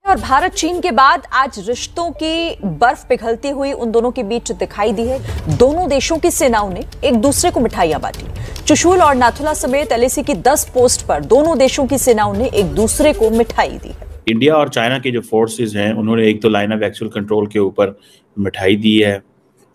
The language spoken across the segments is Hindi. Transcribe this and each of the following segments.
और भारत चीन के बाद आज रिश्तों की बर्फ पिघलती हुई उन दोनों के बीच दिखाई दी है। दोनों देशों की सेनाओं ने एक दूसरे को मिठाइयां बांटी। चुशूल और नाथुला समेत एलएसी की 10 पोस्ट पर दोनों देशों की सेनाओं ने एक दूसरे को मिठाई दी है। इंडिया और चाइना के जो फोर्सेस हैं उन्होंने एक तो लाइन ऑफ एक्चुअल कंट्रोल के ऊपर मिठाई दी है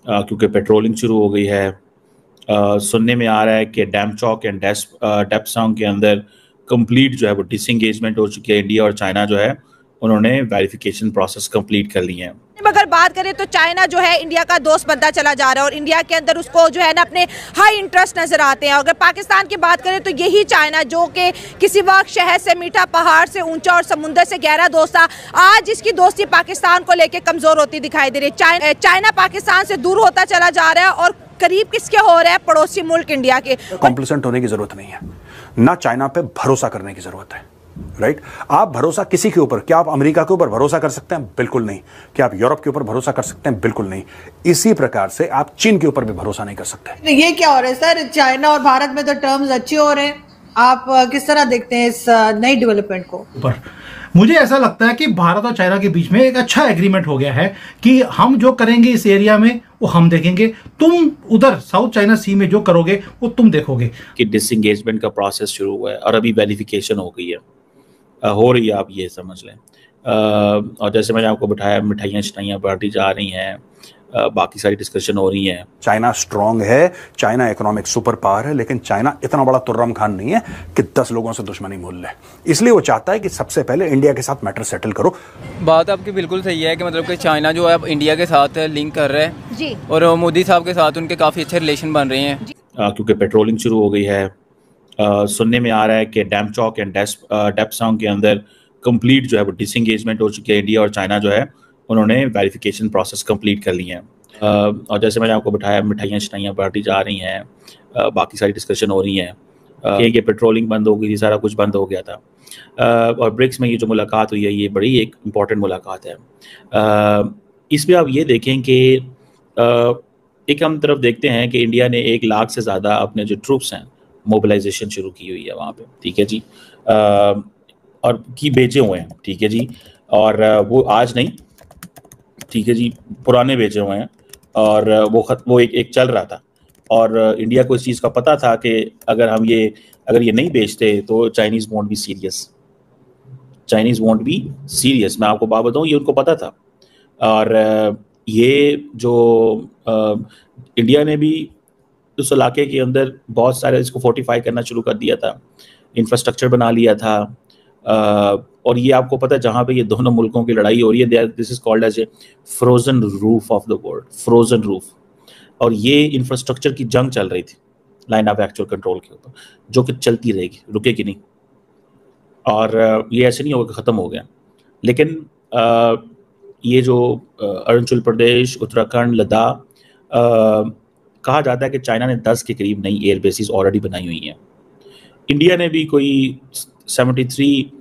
क्योंकि पेट्रोलिंग शुरू हो गई है। सुनने में आ रहा है कि डैमचौक एंड डेप्सांग के अंदर कंप्लीट जो है वो डिसएंगेजमेंट हो चुकी है। इंडिया और चाइना जो है उन्होंने वेरिफिकेशन प्रोसेस कंप्लीट कर लिए हैं। अगर बात करें तो चाइना जो है इंडिया का दोस्त बनता चला जा रहा है और इंडिया के अंदर उसको जो है ना अपने हाई इंटरेस्ट नजर आते हैं। अगर पाकिस्तान की बात करें तो यही चाइना जो कि किसी वक्त शहर से मीठा, पहाड़ से ऊंचा और समुद्र से गहरा दोस्त था, आज इसकी दोस्ती पाकिस्तान को लेकर कमजोर होती दिखाई दे रही है। चाइना पाकिस्तान से दूर होता चला जा रहा है और करीब किसके हो रहा है? पड़ोसी मुल्क इंडिया के। कॉम्प्लिसेंट होने की जरूरत नहीं है, ना चाइना पे भरोसा करने की जरूरत है। राइट आप भरोसा किसी के ऊपर, क्या आप अमेरिका के ऊपर भरोसा कर सकते हैं? बिल्कुल नहीं। क्या आप यूरोप के ऊपर भरोसा कर सकते हैं? बिल्कुल नहीं। इसी प्रकार से आप चीन के ऊपर भी भरोसा नहीं कर सकते। ये क्या हो रहा है सर? चाइना और भारत में तो टर्म्स अच्छे हो रहे हैं, आप किस तरह देखते हैं इस नई डेवलपमेंट को? मुझे ऐसा लगता है कि भारत और चाइना के बीच में एक अच्छा एग्रीमेंट हो गया है कि हम जो करेंगे इस एरिया में वो हम देखेंगे, तुम उधर साउथ चाइना सी में जो करोगे वो तुम देखोगे। कि डिसएंगेजमेंट का प्रोसेस शुरू हुआ है और अभी वेरिफिकेशन हो गई है, हो रही है, आप ये समझ लें। और जैसे मैंने आपको बताया मिठाइयाँ शिठाइयाँ बांटी जा रही हैं, बाकी सारी डिस्कशन हो रही हैं। चाइना स्ट्रांग है, चाइना इकोनॉमिक सुपर पावर है, लेकिन चाइना इतना बड़ा तुर्रम खान नहीं है कि 10 लोगों से दुश्मनी मोल ले। इसलिए वो चाहता है कि सबसे पहले इंडिया के साथ मैटर सेटल करो। बात आपकी बिल्कुल सही है कि मतलब कि चाइना जो है अब इंडिया के साथ लिंक कर रहा है जी, और मोदी साहब के साथ उनके काफ़ी अच्छे रिलेशन बन रहे हैं क्योंकि पेट्रोलिंग शुरू हो गई है। सुनने में आ रहा है कि डैमचौक एंड डेप्सांग के अंदर कंप्लीट जो है वो डिसएंगेजमेंट हो चुकी है। इंडिया और चाइना जो है उन्होंने वेरिफिकेशन प्रोसेस कंप्लीट कर लिए हैं। और जैसे मैंने आपको बताया मिठाइयाँ शिठाइयाँ बांटी जा रही हैं, बाकी सारी डिस्कशन हो रही हैं कि पेट्रोलिंग बंद हो गई थी, सारा कुछ बंद हो गया था। और ब्रिक्स में ये जो मुलाकात हुई है ये बड़ी एक इम्पॉर्टेंट मुलाकात है। इसमें आप ये देखें कि एक हम तरफ देखते हैं कि इंडिया ने 1 लाख से ज़्यादा अपने जो ट्रूप्स हैं मोबिलाइजेशन शुरू की हुई है वहाँ पे, ठीक है जी, और की बेचे हुए हैं, ठीक है जी, और वो आज नहीं, ठीक है जी, पुराने बेचे हुए हैं और वो एक चल रहा था। और इंडिया को इस चीज़ का पता था कि अगर ये नहीं बेचते तो Chinese won't be serious, Chinese won't be serious. मैं आपको बात बताऊँ, ये उनको पता था। और ये जो इंडिया ने भी उस इलाके के अंदर बहुत सारे इसको फोर्टिफाई करना शुरू कर दिया था, इंफ्रास्ट्रक्चर बना लिया था। और ये आपको पता है जहाँ पे ये दोनों मुल्कों की लड़ाई हो रही है, this is called as a frozen roof of the world, frozen roof. और ये इंफ्रास्ट्रक्चर की जंग चल रही थी लाइन ऑफ एक्चुअल कंट्रोल के ऊपर, जो कि चलती रहेगी, रुकेगी नहीं। और ये ऐसे नहीं होगा कि ख़त्म हो गया। लेकिन ये जो अरुणाचल प्रदेश, उत्तराखंड, लद्दाख, कहा जाता है कि चाइना ने 10 के करीब नई एयर बेसिस ऑलरेडी बनाई हुई हैं। इंडिया ने भी कोई 73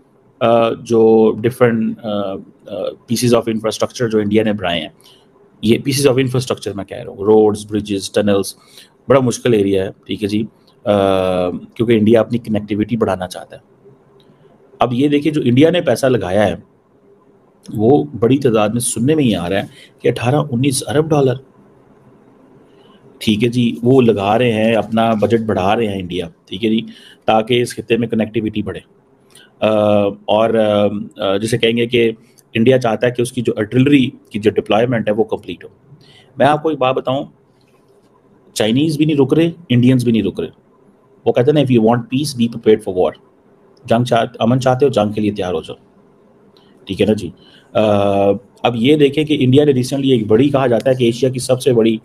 जो डिफरेंट पीसेस ऑफ इंफ्रास्ट्रक्चर जो इंडिया ने बनाए हैं, ये पीसेस ऑफ इंफ्रास्ट्रक्चर मैं कह रहा हूँ, रोड्स, ब्रिजेस, टनल्स, बड़ा मुश्किल एरिया है, ठीक है जी, क्योंकि इंडिया अपनी कनेक्टिविटी बढ़ाना चाहता है। अब ये देखिए जो इंडिया ने पैसा लगाया है वो बड़ी तादाद में सुनने में ही आ रहा है कि 18-19 अरब डॉलर, ठीक है जी, वो लगा रहे हैं, अपना बजट बढ़ा रहे हैं इंडिया, ठीक है जी, ताकि इस खित्ते में कनेक्टिविटी बढ़े। और जिसे कहेंगे कि इंडिया चाहता है कि उसकी जो आर्टिलरी की जो डिप्लॉयमेंट है वो कंप्लीट हो। मैं आपको एक बात बताऊं, चाइनीज़ भी नहीं रुक रहे, इंडियंस भी नहीं रुक रहे। वो कहते हैं ना, if you want peace be prepared for war, अमन चाहते हो जंग के लिए तैयार हो जाओ, ठीक है ना जी। अब ये देखें कि इंडिया ने रिसेंटली एक बड़ी, कहा जाता है कि एशिया की सबसे बड़ी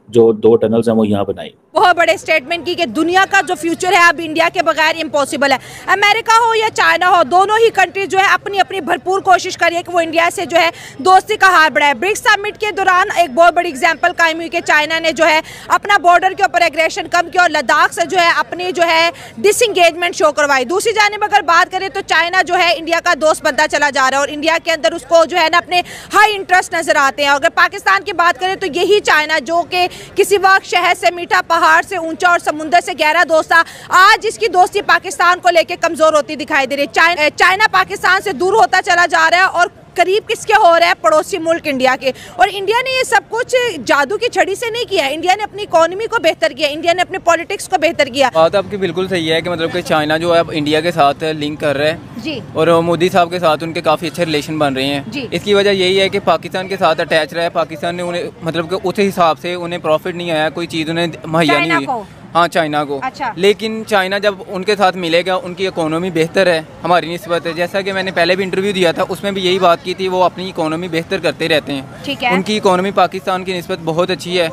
जो 2 टनल्स हैं वो यहाँ बनाई। बहुत बड़े स्टेटमेंट की कि दुनिया का जो फ्यूचर है अब इंडिया के बगैर इम्पॉसिबल है। अमेरिका हो या चाइना हो, दोनों ही कंट्री जो है अपनी अपनी भरपूर कोशिश करिए कि वो इंडिया से जो है दोस्ती का हाथ बढ़ाए। ब्रिक्स समिट के दौरान एक बहुत बड़ी एग्जांपल कायम हुई कि चाइना ने जो है अपना बॉर्डर के ऊपर एग्रेशन कम किया और लद्दाख से जो है अपनी जो है डिसएंगेजमेंट शो करवाई। दूसरी जानिब अगर बात करें तो चाइना जो है इंडिया का दोस्त बनता चला जा रहा है और इंडिया के अंदर उसको जो है ना अपने हाई इंटरेस्ट नजर आते हैं। अगर पाकिस्तान की बात करें तो यही चाइना जो कि किसी वक्त शहर से मीठा, पहाड़ से ऊंचा और समुद्र से गहरा दोस्त था, आज इसकी दोस्ती पाकिस्तान को लेकर कमजोर होती दिखाई दे रही है। चाइना पाकिस्तान से दूर होता चला जा रहा है और करीब किसके हो रहा है, पड़ोसी मुल्क इंडिया के। और इंडिया ने ये सब कुछ जादू की छड़ी से नहीं किया, इंडिया ने अपनी इकोनॉमी को बेहतर किया, इंडिया ने अपने पॉलिटिक्स को बेहतर किया। बात आपकी बिल्कुल सही है कि मतलब कि चाइना जो है अब इंडिया के साथ लिंक कर रहा है जी, और मोदी साहब के साथ उनके काफ़ी अच्छे रिलेशन बन रहे हैं जी। इसकी वजह यही है कि पाकिस्तान के साथ अटैच रहा है, पाकिस्तान ने उन्हें मतलब कि उस हिसाब से उन्हें प्रॉफिट नहीं आया, कोई चीज़ उन्हें मुहैया नहीं हुई। हाँ, चाइना को। अच्छा। लेकिन चाइना जब उनके साथ मिलेगा, उनकी इकोनॉमी बेहतर है हमारी निस्बत है। जैसा कि मैंने पहले भी इंटरव्यू दिया था, उसमें भी यही बात की थी, वो अपनी इकोनॉमी बेहतर करते रहते हैं। ठीक है। उनकी इकोनॉमी पाकिस्तान की निस्बत बहुत अच्छी है।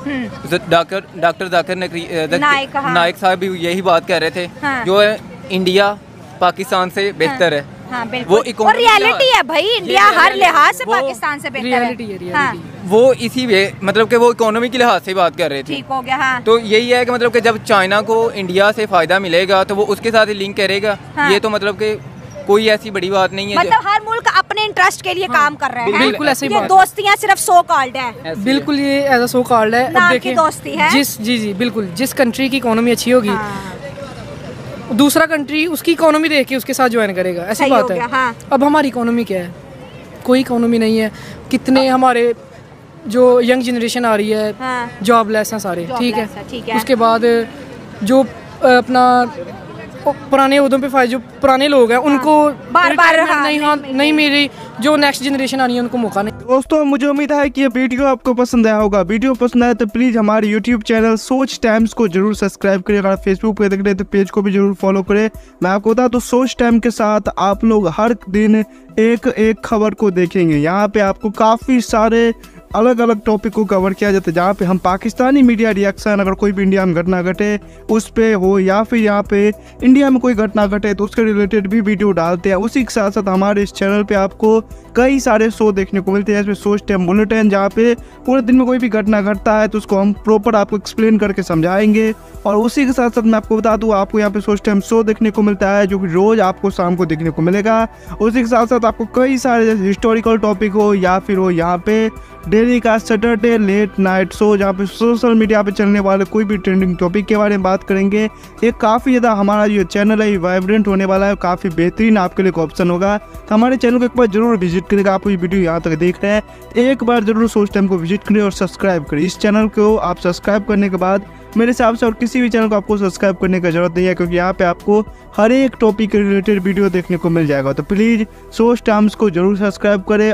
डॉक्टर जाकिर नाइक साहब भी यही बात कह रहे थे। हाँ। जो है इंडिया पाकिस्तान से बेहतर है। हाँ, वो और रियलिटी है भाई, इंडिया हर लिहाज से पाकिस्तान से बेहतर है। हाँ। वो इसी वे मतलब कि वो इकोनॉमी के लिहाज से बात कर रहे थे। ठीक हो गया। हाँ। तो यही है कि मतलब कि जब चाइना को इंडिया से फायदा मिलेगा तो वो उसके साथ ही लिंक करेगा। हाँ। ये तो मतलब कि कोई ऐसी बड़ी बात नहीं है। मतलब हर मुल्क अपने इंटरेस्ट के लिए काम कर रहे हैं। बिल्कुल ऐसी बात है। दोस्तियां सिर्फ सो कॉल्ड है। बिल्कुल ये ऐसा सो कॉल्ड है। नाम की दोस्ती है। जी बिल्कुल, जिस कंट्री की इकोनॉमी अच्छी होगी दूसरा कंट्री उसकी इकोनॉमी देख के उसके साथ ज्वाइन करेगा, ऐसी बात है। हाँ। अब हमारी इकोनॉमी क्या है? कोई इकोनॉमी नहीं है। कितने हमारे जो यंग जनरेशन आ रही है, जॉबलेस हैं सारे, ठीक है। उसके बाद जो अपना पुराने उहदों पे फायदे, जो पुराने लोग हैं उनको बार-बार नहीं मेरी जो नेक्स्ट जनरेशन आनी है उनको मौका नहीं। दोस्तों, मुझे उम्मीद है कि ये वीडियो आपको पसंद आया होगा। वीडियो पसंद आया तो प्लीज़ हमारे यूट्यूब चैनल सोच टाइम्स को जरूर सब्सक्राइब करें। अगर फेसबुक पे देख रहे तो पेज को भी जरूर फॉलो करें। मैं आपको बता तो सोच टाइम के साथ आप लोग हर दिन एक खबर को देखेंगे। यहाँ पे आपको काफ़ी सारे अलग अलग टॉपिक को कवर किया जाता है, जहाँ पे हम पाकिस्तानी मीडिया रिएक्शन, अगर कोई भी इंडिया में घटना घटे उस पे हो, या फिर यहाँ पे इंडिया में कोई घटना घटे तो उसके रिलेटेड भी वीडियो डालते हैं। उसी के साथ साथ हमारे इस चैनल पे आपको कई सारे शो देखने को मिलते हैं, जैसे सोच टाइम बुलेटिन, जहाँ पे पूरे दिन में कोई भी घटना घटता है तो उसको हम प्रॉपर आपको एक्सप्लेन करके समझाएंगे। और उसी के साथ साथ मैं आपको बता दूँ, आपको यहाँ पे सोच टाइम शो देखने को मिलता है जो कि रोज़ आपको शाम को देखने को मिलेगा। उसी के साथ साथ आपको कई सारे जैसे हिस्टोरिकल टॉपिक हो या फिर हो यहाँ पे डेली का सैटरडे लेट नाइट शो, जहाँ पे सोशल मीडिया पे चलने वाले कोई भी ट्रेंडिंग टॉपिक के बारे में बात करेंगे। ये काफ़ी ज़्यादा हमारा जो चैनल है वाइब्रेंट होने वाला है, काफ़ी बेहतरीन आपके लिए ऑप्शन होगा। तो हमारे चैनल को एक बार जरूर विजिट करेगा। आप ये वीडियो यहाँ तक देख रहे हैं, एक बार जरूर सोच टाइम को विजिट करें और सब्सक्राइब करें। इस चैनल को आप सब्सक्राइब करने के बाद मेरे हिसाब से और किसी भी चैनल को आपको सब्सक्राइब करने की जरूरत नहीं है, क्योंकि यहाँ पे आपको हर एक टॉपिक के रिलेटेड वीडियो देखने को मिल जाएगा। तो प्लीज़ सोच टाइम्स को जरूर सब्सक्राइब करें।